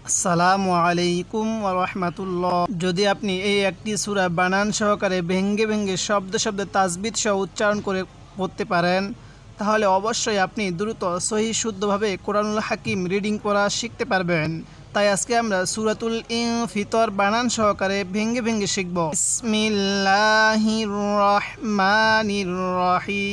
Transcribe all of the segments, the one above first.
আসসালামু আলাইকুম ওয়া রাহমাতুল্লাহ। যদি আপনি এই একটি সূরা বানান সহকারে ভেঙ্গে ভেঙ্গে শব্দে শব্দে তাজবিদ সহ উচ্চারণ করে পড়তে পারেন, তাহলে অবশ্যই আপনি দ্রুত সহিহ শুদ্ধভাবে কোরআনুল হাকিম রিডিং পড়া শিখতে পারবেন। তাই আজকে আমরা সূরাতুল ইনফিতর বানান সহকারে ভেঙ্গে ভেঙ্গে শিখব। বিসমিল্লাহির রহমানির রহিম।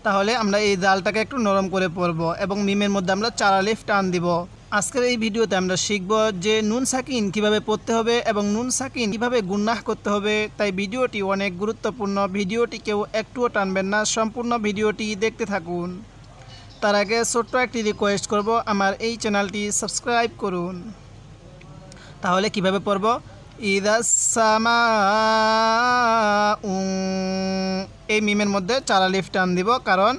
তাহলে আমরা এই জালটাকে একটু নরম করে পড়ব এবং মিমের মধ্যে আমরা 4 আলিফ টান দিব। আজকের এই ভিডিওতে আমরা শিখব যে নুন সাকিন কিভাবে পড়তে হবে এবং নুন সাকিন কিভাবে গুন্নাহ করতে হবে। তাই ভিডিওটি অনেক গুরুত্বপূর্ণ, ভিডিওটি কেউ একটুও টানবেন না, সম্পূর্ণ ভিডিওটি দেখতে থাকুন। তার আগে ছোট্ট একটি রিকোয়েস্ট করব, আমার এই চ্যানেলটি সাবস্ক্রাইব করুন। তাহলে কিভাবে পড়ব? এই মিমের মধ্যে 4 আলিফ টান দিব, কারণ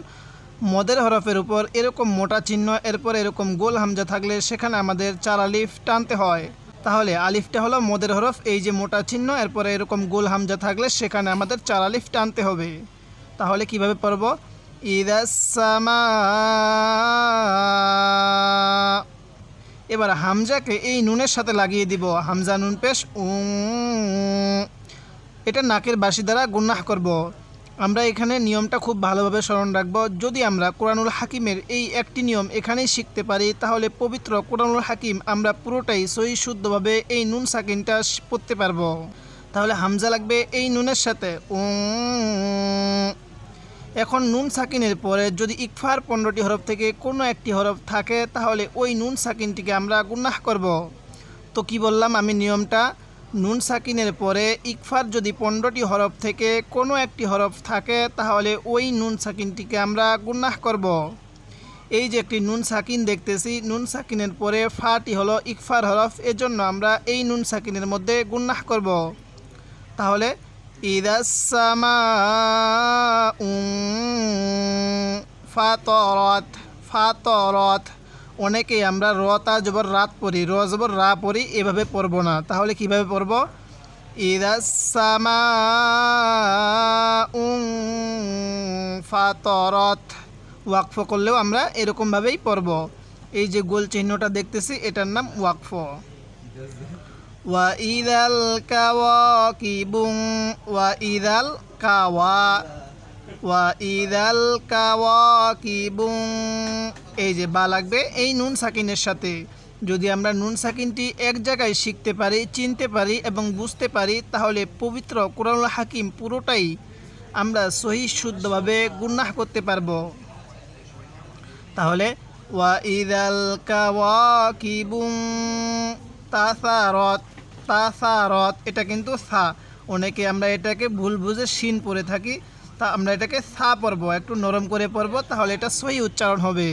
মদের হরফের উপর এরকম মোটা চিহ্ন এরপর এরকম গোল হামজা থাকলে সেখানে আমাদের 4 আলিফ টানতে হয়। তাহলে আলিফটা হলো মদের হরফ, এই যে মোটা চিহ্ন এরপরে এরকম গোল হামজা থাকলে সেখানে আমাদের 4 আলিফ টানতে হবে। তাহলে কিভাবে পড়ব? এবার হামজাকে এই নুনের সাথে লাগিয়ে দিব, হামজা নুন পেশ এটা নাকের বাঁশি দ্বারা গুন্নাহ করব। আমরা এখানে নিয়মটা খুব ভালোভাবে স্মরণ রাখব। যদি আমরা কোরআনুল হাকিমের এই একটি নিয়ম এখানেই শিখতে পারি, তাহলে পবিত্র কোরআনুল হাকিম আমরা পুরোটাই সহিহ শুদ্ধভাবে এই নুন সাকিনটা পড়তে পারবো। তাহলে হামজা লাগবে এই নুনের সাথে এখন নুন সাকিনের পরে যদি ইকফার 15টি হরফ থেকে কোনো একটি হরফ থাকে, তাহলে ওই নুন সাকিনটিকে আমরা গুন্নাহ করব। তো কি বললাম আমি নিয়মটা? নুন সাকিনের পরে ইকফার যদি 15টি হরফ থেকে কোনো একটি হরফ থাকে, তাহলে ওই নুন সাকিনটিকে আমরা গুন্নাহ করব। এই যে একটি নুন সাকিন দেখতেছি, নুন সাকিনের পরে ফাটি হলো ইকফার হরফ, এজন্য আমরা এই নুন সাকিনের মধ্যে গুন্নাহ করব। তাহলে ফাতরত। অনেকেই আমরা রতা জবর রাত পড়ি, র জবর রা পড়ি, এভাবে পড়ব না। তাহলে কিভাবে পড়ব? ফাতরত। ওয়াকফ করলেও আমরা এরকমভাবেই পড়ব। এই যে গোল চিহ্নটা দেখতেছি, এটার নাম ওয়াকফ। ওয়াইদাল কাওয়াকিবুন, এই যে বা লাগবে এই নুন সাকিনের সাথে। যদি আমরা নুন সাকিনটি এক জায়গায় শিখতে পারি, চিনতে পারি এবং বুঝতে পারি, তাহলে পবিত্র কোরআনুল হাকিম পুরোটাই আমরা সহিহ শুদ্ধভাবে গুন্নাহ করতে পারবো। তাহলে ওয়াইদাল কাওয়াকিবুন তাসারত, এটা কিন্তু সা, অনেকে আমরা এটাকে ভুল বুঝে শিন পড়ে থাকি, তা আমরা এটাকে সা পড়বো, একটু নরম করে পড়বো, তাহলে এটা সহি উচ্চারণ হবে।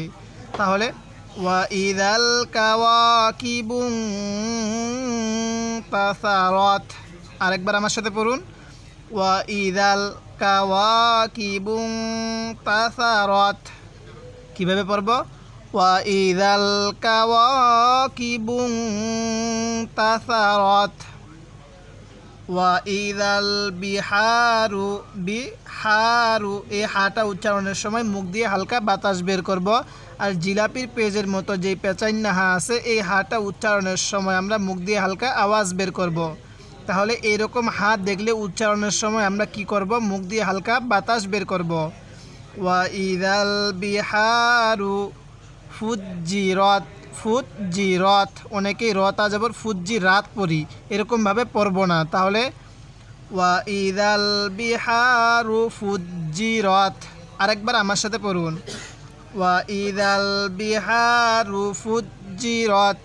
তাহলে ওয়াইদাল কাওয়াকিবুন তাসারত। আরেকবার আমার সাথে পড়ুন, ওয়াইদাল কাওয়াকিবুন তাসারত। কিভাবে পড়বো? ওয়াইদাল কাওয়াকিবুন তাসারত। ওয়াইদাল বিহারু, এই হাটা উচ্চারণের সময় মুখ দিয়ে হালকা বাতাস বের করব। আর জিলাপির পেজের মতো যে পেঁচাইন্না হা আছে, এই হাটা উচ্চারণের সময় আমরা মুখ দিয়ে হালকা আওয়াজ বের করব। তাহলে এইরকম হাত দেখলে উচ্চারণের সময় আমরা কি করব? মুখ দিয়ে হালকা বাতাস বের করব। ওয়াইদাল বিহারু ফুজ্জিরত, অনেকেই রতা যাবর ফুজ্জি রাত পড়ি, এরকমভাবে পড়ব না। তাহলে ওয়াইদাল বিহারু ফুজ্জিরত। আরেকবার আমার সাথে পড়ুন, ওয়াইদাল বিহারু ফুজ্জিরত।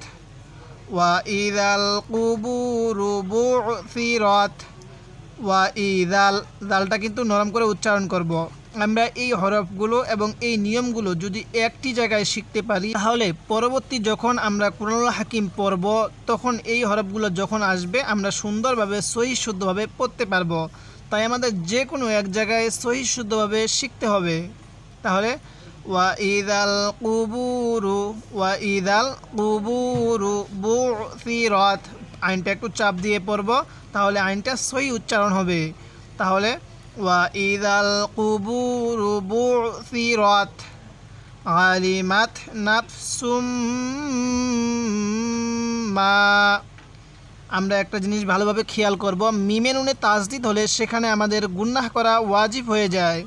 ওয়াইদাল কুবুরু বু'থিরত। ওয়াইদাল, দালটা কিন্তু নরম করে উচ্চারণ করব। আমরা এই হরফগুলো এবং এই নিয়মগুলো যদি একটি জায়গায় শিখতে পারি, তাহলে পরবর্তী যখন আমরা কোরআনুল হাকিম পড়ব, তখন এই হরফগুলো যখন আসবে আমরা সুন্দরভাবে সহিহ শুদ্ধভাবে পড়তে পারবো। তাই আমাদের যে কোনো এক জায়গায় সহিহ শুদ্ধভাবে শিখতে হবে। তাহলে ওয়াইদাল কুবুরু বু'থিরত, আইনটা একটু চাপ দিয়ে পড়ব, তাহলে আইনটা সহি উচ্চারণ হবে। তাহলে ওয়া ইদাল কুবুরু বু'থিরাত আলিমাত নাফসুম মা। আমরা একটা জিনিস ভালোভাবে খেয়াল করব, মিমে নুনে তাজদিদ হলে সেখানে আমাদের গুনাহ করা ওয়াজিব হয়ে যায়।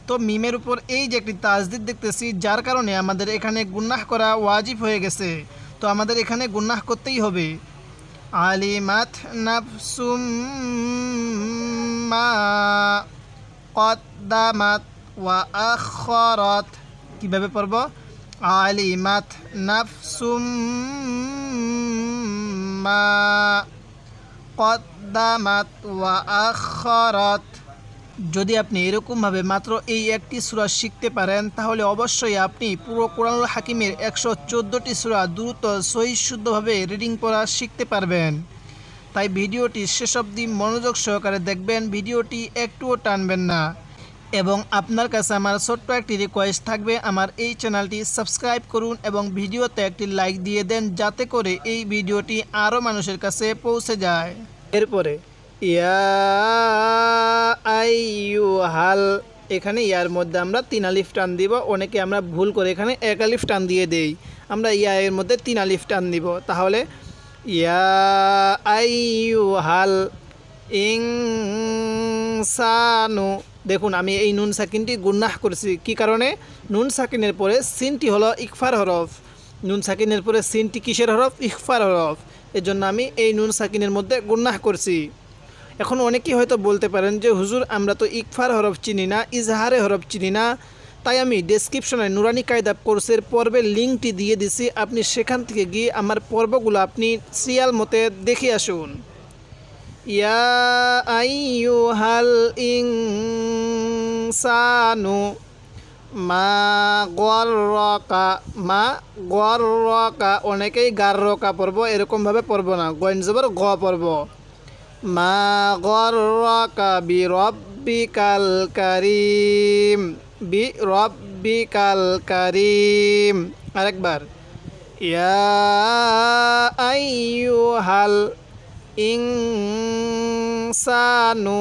তো মিমের উপর এই যে একটি তাজদিদ দেখতেছি, যার কারণে আমাদের এখানে গুনাহ করা ওয়াজিব হয়ে গেছে। তো আমাদের এখানে গুনাহ করতেই হবে। আলিমাত নাফসুম মা কদ্দামাত ওয়া আখরাত। কীভাবে পড়ব? আলিমাত নাফসুম মা কদ্দামাত ওয়া আখরাত। যদি আপনি এরকমভাবে মাত্র এই একটি সূরা শিখতে পারেন, তাহলে অবশ্যই আপনি পুরো কোরআনুল হাকিমের 114টি সূরা দ্রুত সহিহ শুদ্ধভাবে রিডিং পড়া শিখতে পারবেন। তাই ভিডিওটি শেষ অবধি মনোযোগ সহকারে দেখবেন, ভিডিওটি একটুও টানবেন না। এবং আপনার কাছে আমার ছোট্ট একটি রিকোয়েস্ট থাকবে, আমার এই চ্যানেলটি সাবস্ক্রাইব করুন এবং ভিডিওতে একটি লাইক দিয়ে দেন, যাতে করে এই ভিডিওটি আরও মানুষের কাছে পৌঁছে যায়। এরপরে ইয়া আইয়ুহাল, এখানে ইয়ার মধ্যে আমরা 3 আলিফ টান দিব। অনেকে আমরা ভুল করে এখানে 1 আলিফ টান দিয়ে দেই। আমরা ইয়া এর মধ্যে 3 আলিফ টান দিব। তাহলে ইয়া আইয়ুহাল ইনসানু। দেখুন আমি এই নুন সাকিনটি গুনাহ করছি। কি কারণে? নুন সাকিনের পরে সিনটি হলো ইকফার হরফ। নুন সাকিনের পরে সিনটি কিসের হরফ? ইকফার হরফ। এজন্য আমি এই নুন সাকিনের মধ্যে গুনাহ করছি। এখন অনেকেই হয়তো বলতে পারেন যে হুজুর, আমরা তো ইকফার হরফ চিনি না, ইজহারে হরফ চিনি না। তাই আমি ডেসক্রিপশনে নুরানি কায়দা কোর্সের পর্বের লিঙ্কটি দিয়ে দিছি। আপনি সেখান থেকে গিয়ে আমার পর্বগুলো আপনি সিরিয়াল মতে দেখে আসুন। ইয়া আইয়ুহাল ইনসানু মা গররাকা। মা গররাকা, অনেকেই গাররাকা পড়ব, এরকমভাবে পড়ব না, গইন জবর গ পড়ব। মা গররাকা বিরব্বিকাল কারীম। বিরব্বিকাল কারীম। আরেকবার ইয়া আইয়ুহাল ইনসানু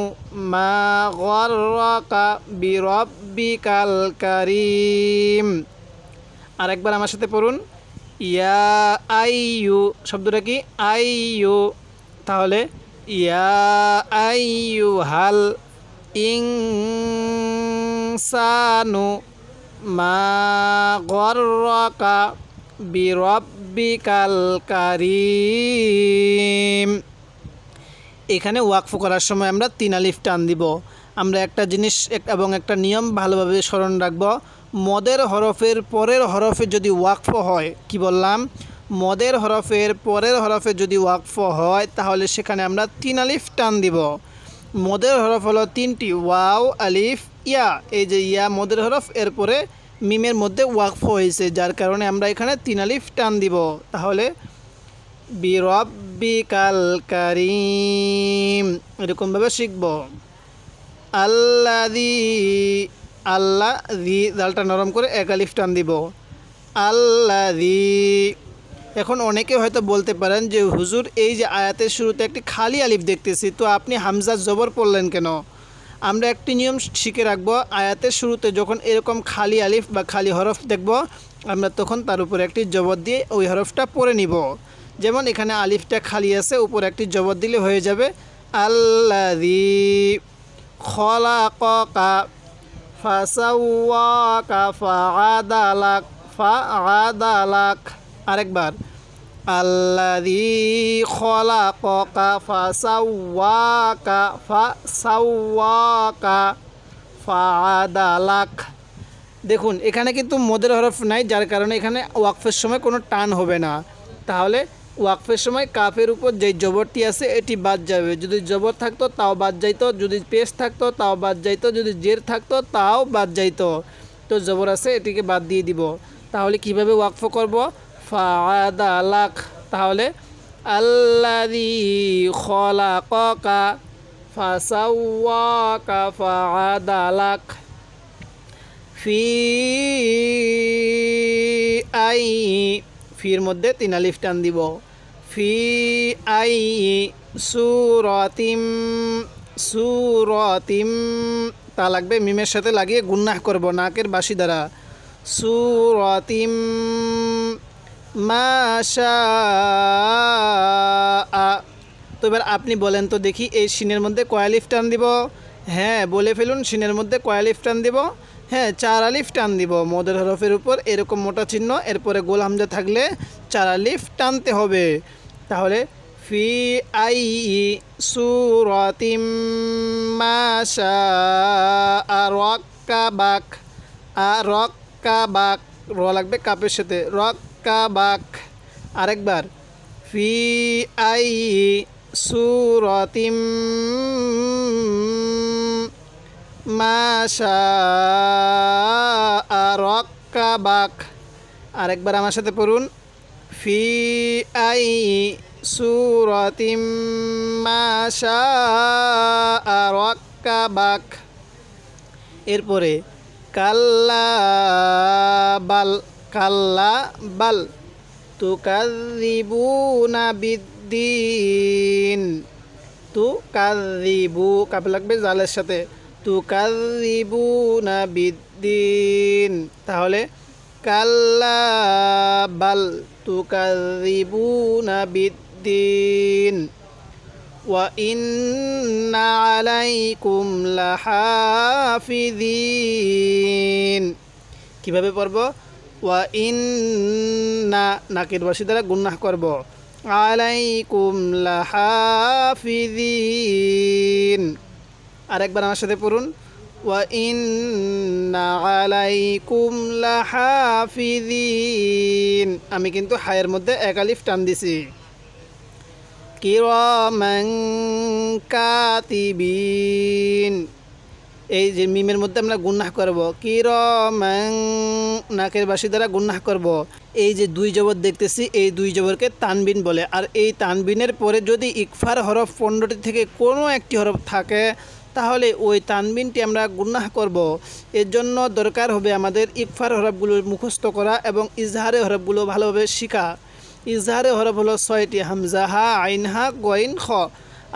মা গররাকা বিরব্বিকাল কারীম। আরেকবার আমার সাথে পড়ুন, ইয়া আইয়ু, শব্দটা কি? আইয়ু। তাহলে ইয়া আইয়ুহাল ইনসানু মা গররাকা বিরব্বিকাল কারীম। এখানে ওয়াকফ করার সময় আমরা 3 আলিফ টান দিব। আমরা একটা জিনিস এবং একটা নিয়ম ভালোভাবে স্মরণ রাখব, মদের হরফের পরের হরফে যদি ওয়াকফ হয়, কি বললাম? মদের হরফের পরের হরফে যদি ওয়াকফ হয়, তাহলে সেখানে আমরা 3 আলিফ টান দিব। মদের হরফ হলো 3টি, ওয়াও, আলিফ, ইয়া। এই যে ইয়া মদের হরফ, এরপরে মিমের মধ্যে ওয়াকফ হয়েছে, যার কারণে আমরা এখানে 3 আলিফ টান দিব। তাহলে বিরব্বিকাল কারীম, এরকমভাবে শিখব। আল্লাযী, আল্লাহ দি, দালটা নরম করে 1 আলিফ টান দিব। আল্লাযী। এখন অনেকে হয়তো বলতে পারেন যে হুজুর, এই যে আয়াতের শুরুতে একটি খালি আলিফ দেখতেছি, তো আপনি হামজা জবর পড়লেন কেন? আমরা একটি নিয়ম শিখে রাখব, আয়াতের শুরুতে যখন এরকম খালি আলিফ বা খালি হরফ দেখব, আমরা তখন তার উপরে একটি জবর দিয়ে ওই হরফটা পড়ে নিব। যেমন এখানে আলিফটা খালি আছে, উপরে একটি জবর দিলে হয়ে যাবে আল্লাযী খলাকাকা ফাসাওয়াকা ফাআদালাক। ফাআদালাক। আরেকবার আল্লাযী খলাকাকা ফাসাওয়াকা ফাসাওয়াকা ফাআদালাক। দেখুন এখানে কিন্তু মদের হরফ নাই, যার কারণে এখানে ওয়াকফের সময় কোনো টান হবে না। তাহলে ওয়াকফের সময় কাফের উপর যে জবরটি আছে এটি বাদ যাবে। যদি জবর থাকতো তাও বাদ যাইতো, যদি পেশ থাকতো তাও বাদ যাইতো, যদি জের থাকতো তাও বাদ যাইতো। তো জবর আছে, এটিকে বাদ দিয়ে দিব। তাহলে কিভাবে ওয়াকফ করব? ফাআদালাক। তাহলে আল্লাযী খলাকাকা ফাসাওয়াকা ফাআদালাক ফি আই। ফির মধ্যে 3 আলিফ টান দিব। ফি আই সূরাতিম সুরাতিম, তা লাগবে মিমের সাথে লাগিয়ে গুন্নাহ করব নাকের বাসি দ্বারা। সুরাতিম মাশাআ। তো এবার আপনি বলেন তো দেখি এই শিনের মধ্যে কয় আলিফ টান দিব? হ্যাঁ, বলে ফেলুন শিনের মধ্যে কয় আলিফ টান দিব? হ্যাঁ, 4 আলিফ টান দিব। মদের হরফের উপর এরকম মোটা চিহ্ন, এরপরে গোল হামজা থাকলে 4 আলিফ টানতে হবে। তাহলে ফি আই সূরাতিম মাশাআ রাক্কাবাক। রাক্কাবাক, র লাগবে কাপের সাথে, রাক্কাবাক। আরেকবার, ফি আই সূরাতিম মাশাআ রাক্কাবাক। আরেকবার আমার সাথে পড়ুন, ফি আই সূরাতিম মাশাআ রাক্কাবাক। এরপরে কাল্লা বাল, কাল্লা বাল তুকাযযিবুনা বিদ্দীন। তুকাযযিবু, কাপে লাগবে জালের সাথে, তুকাযযিবুনা বিদ্দীন। তাহলে কাল্লা বাল তুকাযযিবুনা বিদ্দীন। ওয়া ইন্না আলাইকুম লাহাফিযিন। কীভাবে পড়ব? ওয়া ইন্না, নাকের বাসি দ্বারা গুন্নাহ করব, আলাইকুম লাহাফিযিন। আরেকবার আমার সাথে পড়ুন, ওয়া ইন্না আলাইকুম লাহাফিযিন। আমি কিন্তু হায়ের মধ্যে 1 আলিফ টান দিছি। কিরামান কাতিবিন, এই যে মিমের মধ্যে আমরা গুন্নাহ করব, কিরামান, নাকের বাসি দ্বারা গুন্নাহ করব। এই যে 2 জবর দেখতেছি, এই 2 জবরকে তানবিন বলে। আর এই তানবিনের পরে যদি ইকফার হরফ 15টি থেকে কোনো একটি হরফ থাকে তাহলে ওই তানবিনটি আমরা গুন্নাহ করব। এর জন্য দরকার হবে আমাদের ইকফার হরফগুলো মুখস্থ করা এবং ইজহারে হরফগুলো ভালোভাবে শিখা। ইজহারে হরফ হলো 6টি, হামজা, হা, আইন, হা, গইন, খ।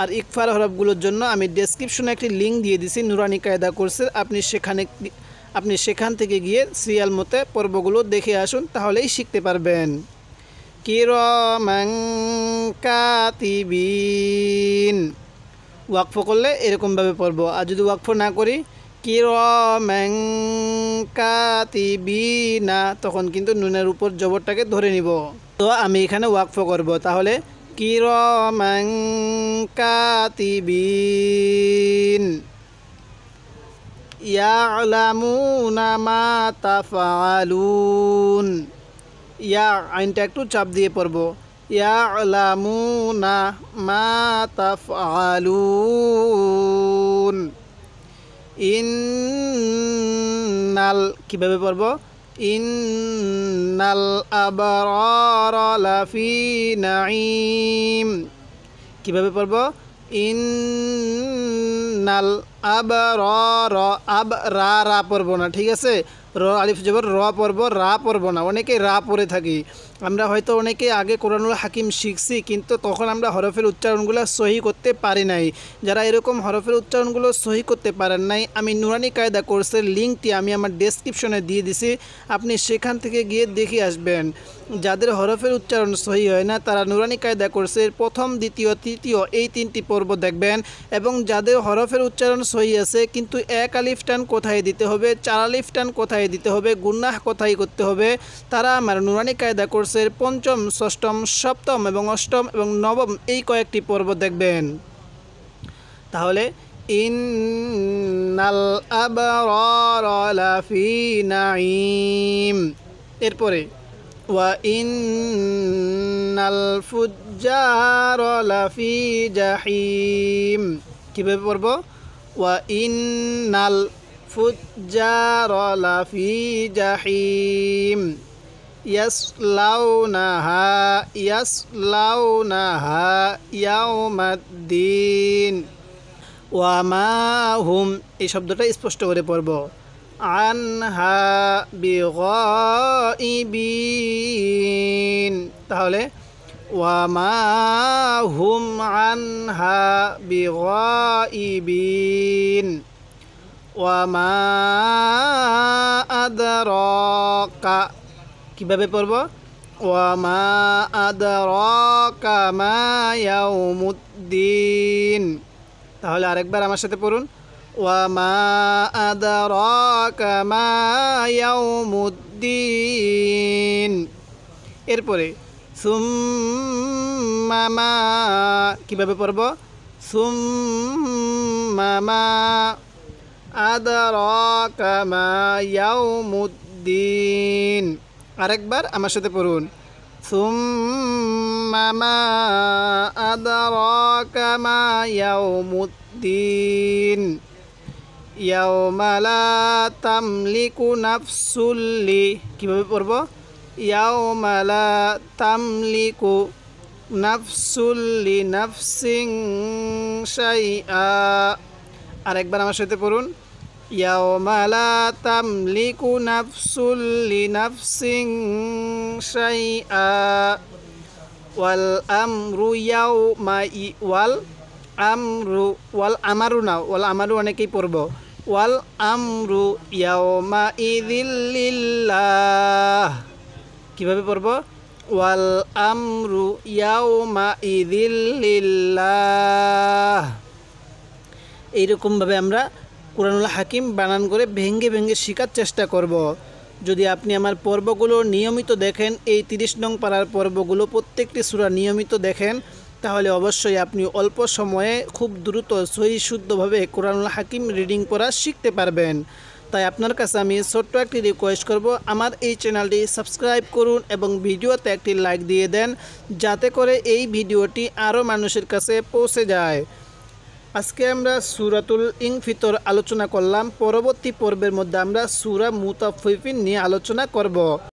আর ইকফার হরফগুলোর জন্য আমি ডেসক্রিপশনে একটি লিঙ্ক দিয়ে দিছি, নুরানি কায়দা কোর্সের। আপনি সেখান থেকে গিয়ে সিরিয়াল মতে পর্বগুলো দেখে আসুন, তাহলেই শিখতে পারবেন। কিরামান কাতিবিন, ওয়াকফ করলে এরকমভাবে পড়ব। আর যদি ওয়াকফ না করি, কিরামান কাতিবিনা, তখন কিন্তু নুনের উপর জবরটাকে ধরে নিব। তো আমি এখানে ওয়াকফ করব। তাহলে কিরামান কাতিবিন ইয়ালামুনা মা তাফআলুন। ইয়া, আইনটা একটু চাপ দিয়ে পড়ব, ইয়ালামুনা মা তাফআলুন। ইন্নাল, কীভাবে পড়ব? ইন্নাল আবরারা লাফি নাঈম। কীভাবে পড়ব? ইন্নাল আবরারা, রা পড়ব না, ঠিক আছে? র আলিফ জবর র পড়ব, রা পড়ব না। অনেকে রা পড়ে থাকি আমরা, হয়তো অনেকে আগে কোরআনুল হাকিম শিখছি, কিন্তু তখন আমরা হরফের উচ্চারণগুলো সহি করতে পারি নাই। যারা এরকম হরফের উচ্চারণগুলো সহি করতে পারেন নাই, আমি নুরানি কায়দা কোর্সের লিঙ্কটি আমি আমার ডেসক্রিপশনে দিয়ে দিছি, আপনি সেখান থেকে গিয়ে দেখে আসবেন। যাদের হরফের উচ্চারণ সহি হয় না তারা নুরানি কায়দা কোর্সের প্রথম, দ্বিতীয়, তৃতীয় এই 3টি পর্ব দেখবেন। এবং যাদের হরফের উচ্চারণ সহি আছে কিন্তু 1 আলিফ টান কোথায় দিতে হবে, 4 আলিফ টান কোথায় দিতে হবে, গুন্নাহ কোথায় করতে হবে, তারা আমার নুরানি কায়দা কোর্সের 5ম, 6ম, 7ম এবং 8ম এবং 9ম এই কয়েকটি পর্ব দেখবেন। তাহলে ইন্নাল আবরারা লাফি নাঈম। এরপরে ওয়া ইন্নাল ফুজ্জারা লাফি জাহিম। কীভাবে পড়ব? ওয়া ইন্নাল ফুজ্জারা লাফি জাহিম ইয়াসলাউনাহা ইয়াউমাদ্দিন। ওয়া মা হুম, এই শব্দটা স্পষ্ট করে পড়ব, আনহা বিগাইবিন। তাহলে وما هم عنها بغائبين وما أدراك কিভাবে পড়ব ওয়ামা আদরাকা মা ইয়াউমুদ্দিন তাহলে আরেকবার আমার সাথে পড়ুন ওয়ামা আদরাকা মা ইয়াউমুদ্দিন এরপরে সুম্মা মা কিভাবে পড়ব সুম্মা মা আদরাকা মা ইয়াউমুদ্দিন আরেকবার আমার সাথে পড়ুন সুম্মা মা আদরাকা মা ইয়াউমুদ্দিন ইয়াউমা লা তামলিকু নাফসুল লি কিভাবে পড়ব ইয়াউমা লা তামলিকু নাফসুল লি নাফসিন শাইআ আরেকবার আমার সাথে পড়ুন ইয়াউমা লা তামলিকু নাফসুল লিনাফসিন শাইআ ওয়াল আমরু ইয়াউমা ওয়াল আমারু না ওয়াল আমারু অনেকেই পড়ব ওয়াল আমরু ইয়াউমা ইযিল লিল্লাহ কিভাবে পড়ব ওয়াল আমরু ইয়াউমা ইযিল লিল্লাহ এইরকমভাবে আমরা কুরআনুল হাকিম বানান করে ভেঙ্গে ভেঙ্গে শেখার চেষ্টা করব। যদি আপনি আমার পর্বগুলো নিয়মিত দেখেন এই 30 নং পারার পর্বগুলো প্রত্যেকটি সূরা নিয়মিত দেখেন তাহলে অবশ্যই আপনি অল্প সময়ে খুব দ্রুত সহি শুদ্ধভাবে কুরআনুল হাকিম রিডিং পড়া শিখতে পারবেন। তাই আপনার কাছে আমি ছোট্ট একটি রিকোয়েস্ট করব আমার এই চ্যানেলটি সাবস্ক্রাইব করুন এবং ভিডিওতে একটি লাইক দিয়ে দেন যাতে করে এই ভিডিওটি আরও মানুষের কাছে পৌঁছে যায়। আজকে আমরা সূরাতুল ইনফিতর আলোচনা করলাম পরবর্তী পর্বের মধ্যে আমরা সূরা মুতাফফিফিন নিয়ে আলোচনা করব।